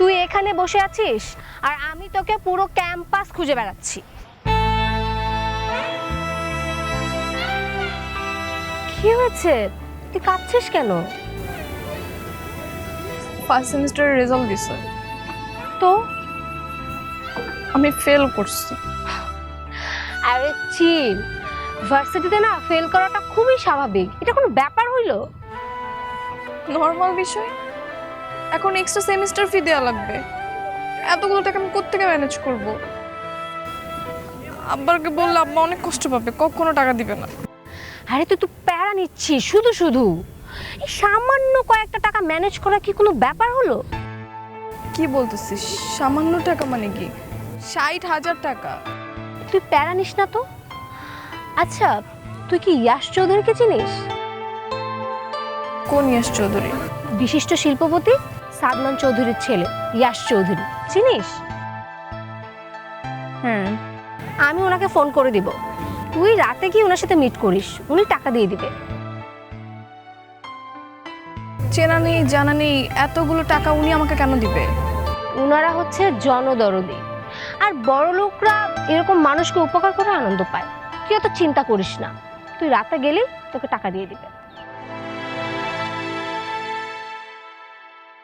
তুই এখানে বসে আছিস আর আমি তোকে পুরো ক্যাম্পাস খুঁজে বেড়াচ্ছি। কি হয়েছে, তুই কাঁদছিস কেন? ফার্স্ট সেমিস্টারের রেজাল্ট দিছে, তো আমি ফেল করছি। আরে চিল, ভার্সিটিতে না ফেল করাটা খুবই স্বাভাবিক, এটা কোনো ব্যাপার হইলো? নর্মাল বিষয়। এখন এক্সট্রা সেমিস্টার ফি দেওয়া লাগবে, এতগুলো টাকা আমি কোত্থেকে ম্যানেজ করব? আব্বাকে বললে আব্বা অনেক কষ্ট পাবে, কখনো টাকা দিবে না। আরে তুই তো প্যারা নিচ্ছিস শুধু শুধু। এই সামান্য কয়েকটা টাকা ম্যানেজ করা কি কোনো ব্যাপার হলো? কি বলতেছিস? সামান্য টাকা মানে কি? 60,000 টাকা। তুই প্যারা নিস না তো। আচ্ছা, তুই কি ইয়াশ চৌধুরীকে চিনিস? কোন ইয়াশ চৌধুরী? বিশিষ্ট শিল্পপতি সাদমান চৌধুরীর ছেলে ইয়াশ চৌধুরী, চিনিস? হ্যাঁ। আমি ওনাকে ফোন করে দিব, তুই রাতে গিয়ে ওনার সাথে মিট করিস, উনি টাকা দিয়ে দিবে। চেনা নেই জানা নেই, এতগুলো টাকা উনি আমাকে কেন দিবে? ওনারা হচ্ছে জনদরদি, আর বড় লোকরা এরকম মানুষকে উপকার করে আনন্দ পায়। তুই অত চিন্তা করিস না, তুই রাতে গেলেই তোকে টাকা দিয়ে দিবে।